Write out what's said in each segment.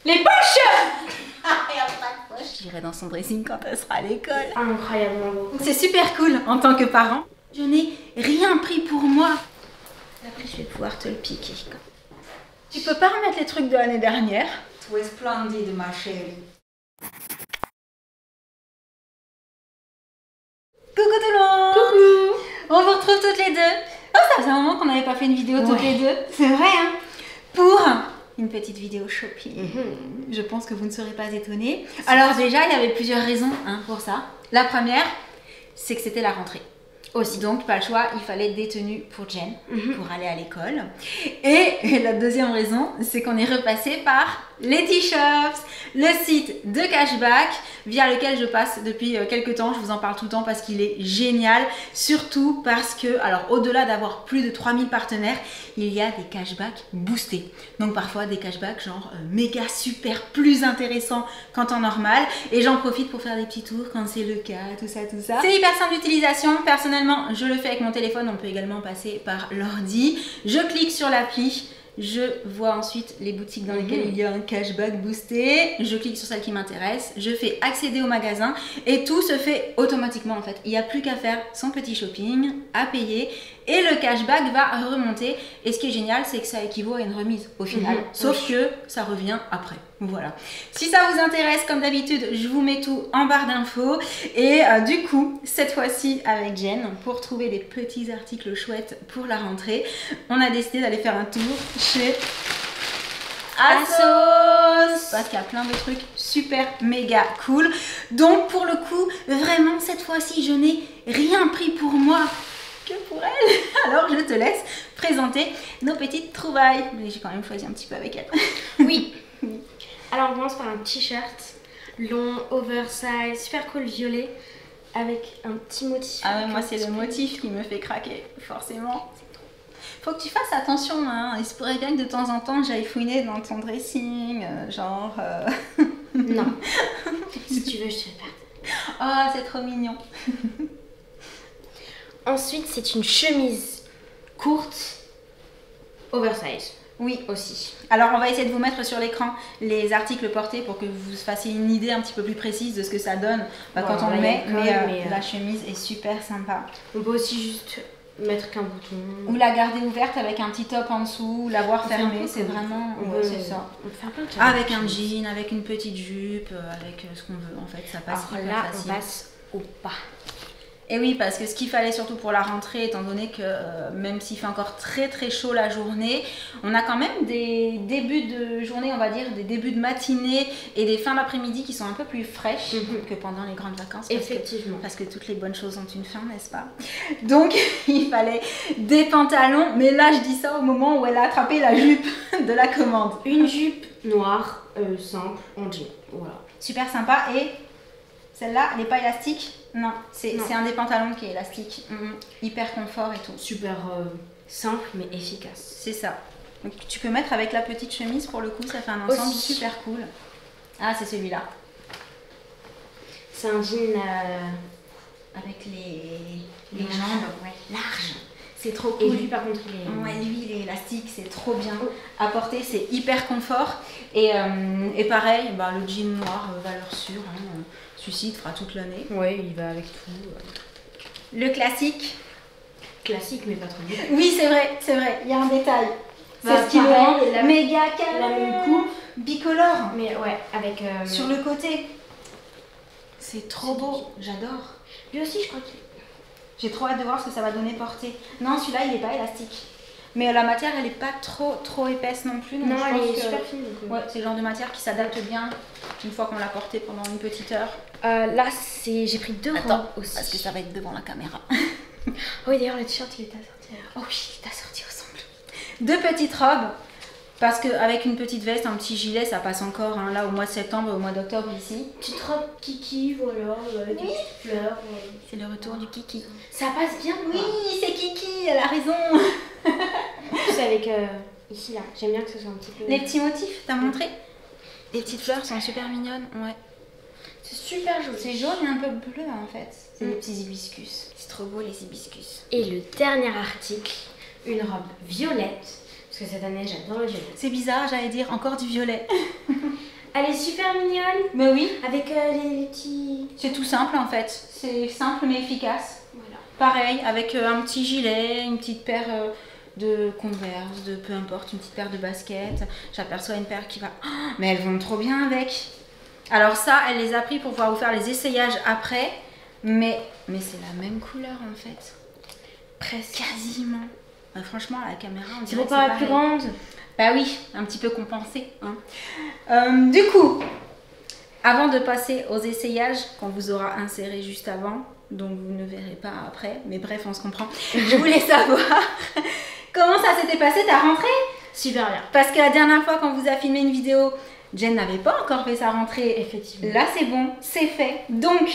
Les poches. Il n'y a pas de poche. J'irai dans son dressing quand elle sera à l'école. Incroyablement beau. C'est super cool en tant que parent. Je n'ai rien pris pour moi. Après, je vais pouvoir te le piquer. Tu peux pas remettre les trucs de l'année dernière? Tu es splendide, ma chérie. Coucou tout le monde. Coucou. On vous retrouve toutes les deux. Oh, ça faisait un moment qu'on n'avait pas fait une vidéo toutes les deux. C'est vrai, hein? Pour une petite vidéo shopping. Je pense que vous ne serez pas étonnés. Alors déjà, il y avait plusieurs raisons pour ça. La première, c'est que c'était la rentrée. Aussi, donc pas le choix, il fallait des tenues pour Jen, pour aller à l'école. Et la deuxième raison, c'est qu'on est repassé par Letyshops, le site de cashback via lequel je passe depuis quelques temps. Je vous en parle tout le temps parce qu'il est génial, surtout parce que, alors au-delà d'avoir plus de 3000 partenaires, il y a des cashbacks boostés. Donc parfois des cashbacks genre méga super plus intéressants qu'en temps normal. Et j'en profite pour faire des petits tours quand c'est le cas, tout ça, tout ça. C'est hyper simple d'utilisation. Personnellement, je le fais avec mon téléphone. On peut également passer par l'ordi. Je clique sur l'appli. Je vois ensuite les boutiques dans lesquelles il y a un cashback boosté. Je clique sur celle qui m'intéresse. Je fais accéder au magasin et tout se fait automatiquement en fait. Il n'y a plus qu'à faire son petit shopping, à payer et le cashback va remonter. Et ce qui est génial, c'est que ça équivaut à une remise au final. Sauf que ça revient après. Voilà. Si ça vous intéresse, comme d'habitude, je vous mets tout en barre d'infos. Et du coup, cette fois-ci avec Jen, pour trouver des petits articles chouettes pour la rentrée, on a décidé d'aller faire un tour chez ASOS parce qu'il y a plein de trucs super méga cool. Donc pour le coup, vraiment cette fois-ci, je n'ai rien pris pour moi que pour elle. Alors je te laisse présenter nos petites trouvailles. Mais j'ai quand même choisi un petit peu avec elle. Oui. Alors on commence par un t-shirt long, oversize, super cool, violet, avec un petit motif. Ah ouais, moi c'est le motif qui me fait craquer, forcément. Faut que tu fasses attention, hein. Il se pourrait bien que de temps en temps j'aille fouiner dans ton dressing, genre... Non. Si tu veux, je te fais pas. Oh, c'est trop mignon. Ensuite, c'est une chemise courte, oversize. Oui, aussi. Alors on va essayer de vous mettre sur l'écran les articles portés pour que vous fassiez une idée un petit peu plus précise de ce que ça donne quand on le met. Mais la chemise est super sympa. On peut aussi juste mettre qu'un bouton. Ou la garder ouverte avec un petit top en dessous, l'avoir fermée, c'est vraiment... c'est ça. On peut faire plein de choses. Avec un jean, avec une petite jupe, avec ce qu'on veut en fait, ça passe hyper là, facile. On passe au bas. Et oui, parce que ce qu'il fallait surtout pour la rentrée, étant donné que même s'il fait encore très très chaud la journée, on a quand même des débuts de journée, on va dire, des débuts de matinée et des fins d'après-midi qui sont un peu plus fraîches que pendant les grandes vacances. Effectivement. Parce que toutes les bonnes choses ont une fin, n'est-ce pas? Donc il fallait des pantalons, mais là je dis ça au moment où elle a attrapé la jupe de la commande. Une jupe noire, simple, en jean. Voilà. Super sympa. Et celle-là, elle n'est pas élastique? Non, c'est un des pantalons qui est élastique. Hyper confort et tout. Super simple mais efficace. C'est ça. Donc tu peux mettre avec la petite chemise pour le coup, ça fait un ensemble super cool. Ah, c'est celui-là. C'est un jean avec les jambes larges. C'est trop cool. Et lui par contre il est... Ouais, lui il est élastique, c'est trop bien. À porter, c'est hyper confort. Et pareil, le jean noir, valeur sûre. Celui-ci fera toute l'année. Ouais, il va avec tout. Le classique. Classique, mais pas trop bien. Oui, c'est vrai, il y a un détail. C'est ce qui me rend méga calme. La même coupe. Bicolore. Mais ouais, avec... sur le côté. C'est trop beau, j'adore. Lui aussi, je crois qu'il... J'ai trop hâte de voir ce que ça va donner porter. Non, celui-là, il n'est pas élastique. Mais la matière, elle n'est pas trop épaisse non plus. Donc non, je elle pense est que... super fine. Ouais, c'est le genre de matière qui s'adapte bien une fois qu'on l'a porté pendant une petite heure. Là, j'ai pris deux robes aussi. Parce que ça va être devant la caméra. Oui, d'ailleurs, le t-shirt, il est assorti. Oh oui, il est assorti ensemble. Deux petites robes. Parce qu'avec une petite veste, un petit gilet, ça passe encore. Là, au mois de septembre, au mois d'octobre, ici. Petite robe kiki, voilà, avec des petites fleurs. C'est le retour du kiki. Ça passe bien, oui, c'est kiki, elle a raison. C'est avec ici, là. J'aime bien que ce soit un petit peu... Les petits motifs, t'as montré? Les petites fleurs sont super mignonnes, ouais. C'est super joli. C'est jaune et un peu bleu, en fait. C'est des petits hibiscus. C'est trop beau, les hibiscus. Et le dernier article, une robe violette. Parce que cette année, j'adore le violet. C'est bizarre, j'allais dire encore du violet. Elle est super mignonne. Mais oui. Avec les petits... C'est tout simple en fait. C'est simple mais efficace. Voilà. Pareil, avec un petit gilet, une petite paire de Converse, de peu importe, une petite paire de baskets. J'aperçois une paire qui va... Oh, mais elles vont trop bien avec. Alors ça, elle les a pris pour pouvoir vous faire les essayages après. Mais c'est la même couleur en fait. Presque. Quasiment. Bah, franchement, à la caméra, on C'est dirait pour pas la plus grande. Bah oui, un petit peu compensé. Hein. Du coup, avant de passer aux essayages qu'on vous aura insérés juste avant, donc vous ne verrez pas après, mais bref, on se comprend. Je voulais savoir comment ça s'était passé ta rentrée? Super bien. Parce que la dernière fois qu'on vous a filmé une vidéo, Jen n'avait pas encore fait sa rentrée. Effectivement. Là, c'est bon, c'est fait. Donc,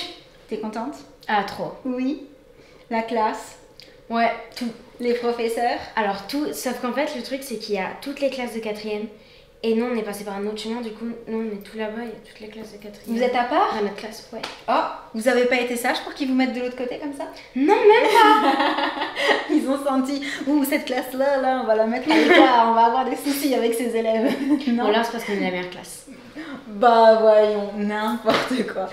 t'es contente? Ah, trop. Oui. La classe? Ouais, tout. Les professeurs? Alors tout, sauf qu'en fait le truc c'est qu'il y a toutes les classes de 4e et nous on est passé par un autre chemin, du coup nous on est tout là-bas, il y a toutes les classes de 4e. Vous êtes à part? Dans notre classe, ouais. Oh, vous avez pas été sage pour qu'ils vous mettent de l'autre côté comme ça? Non, même pas. Ils ont senti, ouh, cette classe-là, là, on va la mettre à l'écart, on va avoir des soucis avec ses élèves. Non. Bon là c'est parce qu'on est la meilleure classe. Bah voyons, n'importe quoi.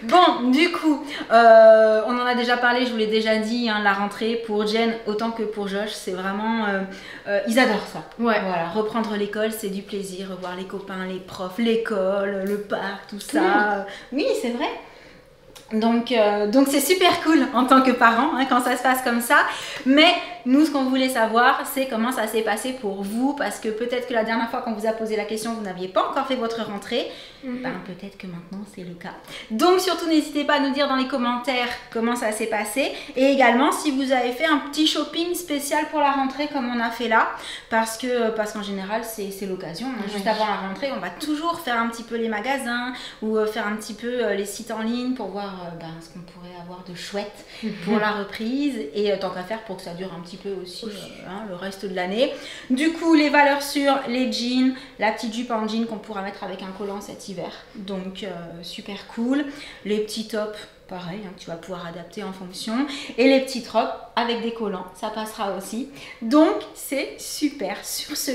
Bon, du coup, on en a déjà parlé, je vous l'ai déjà dit, hein, la rentrée pour Jen autant que pour Josh, c'est vraiment... ils adorent ça. Ouais. Voilà, reprendre l'école, c'est du plaisir, revoir les copains, les profs, l'école, le parc, tout ça. Oui, c'est vrai. Donc c'est super cool en tant que parent hein, quand ça se passe comme ça. Mais nous, ce qu'on voulait savoir, c'est comment ça s'est passé pour vous. Parce que peut-être que la dernière fois qu'on vous a posé la question, vous n'aviez pas encore fait votre rentrée. Ben, peut-être que maintenant, c'est le cas. Donc surtout, n'hésitez pas à nous dire dans les commentaires comment ça s'est passé. Et également, si vous avez fait un petit shopping spécial pour la rentrée comme on a fait là. Parce qu'en général, c'est l'occasion. Hein. Juste avant la rentrée, on va toujours faire un petit peu les magasins ou faire un petit peu les sites en ligne pour voir ce qu'on pourrait avoir de chouette pour la reprise et tant qu'à faire pour que ça dure un petit peu aussi le reste de l'année. Du coup, les valeurs sûres, les jeans, la petite jupe en jean qu'on pourra mettre avec un collant cet hiver. Donc, super cool. Les petits tops, pareil, hein, tu vas pouvoir adapter en fonction. Et les petites robes avec des collants, ça passera aussi. Donc, c'est super. Sur ce,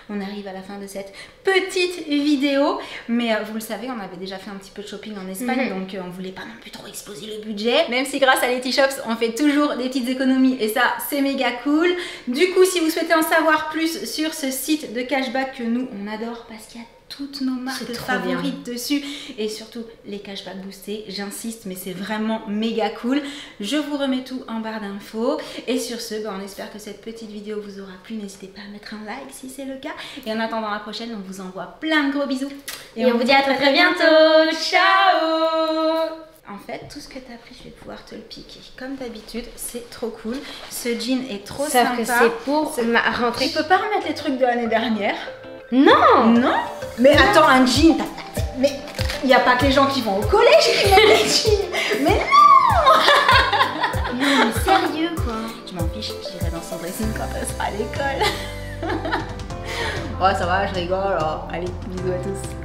on arrive à la fin de cette petite vidéo. Mais vous le savez, on avait déjà fait un petit peu de shopping en Espagne, donc on voulait pas non plus trop exposer le budget. Même si grâce à Letty Shops, on fait toujours des petites économies et ça, c'est méga cool. Du coup, si vous souhaitez en savoir plus sur ce site de cashback que nous, on adore parce qu'il y a toutes nos marques favorites dessus et surtout les cashback boostés, j'insiste, mais c'est vraiment méga cool. Je vous remets tout en barre d'infos et sur ce, on espère que cette petite vidéo vous aura plu. N'hésitez pas à mettre un like si c'est le cas et en attendant la prochaine, on vous envoie plein de gros bisous et on vous dit à très bientôt. Ciao. En fait, tout ce que tu as pris, je vais pouvoir te le piquer. Comme d'habitude, c'est trop cool. Ce jean est trop sympa. Sauf que c'est pour ma rentrée. Tu peux pas remettre les trucs de l'année dernière. Non. Non. Mais attends, un jean, mais il n'y a pas que les gens qui vont au collège qui mettent des jeans. Mais non. Non, mais sérieux quoi. Je m'en fiche, j'irai dans son dressing quand elle sera à l'école. Oh, ça va, je rigole. Oh. Allez, bisous à tous.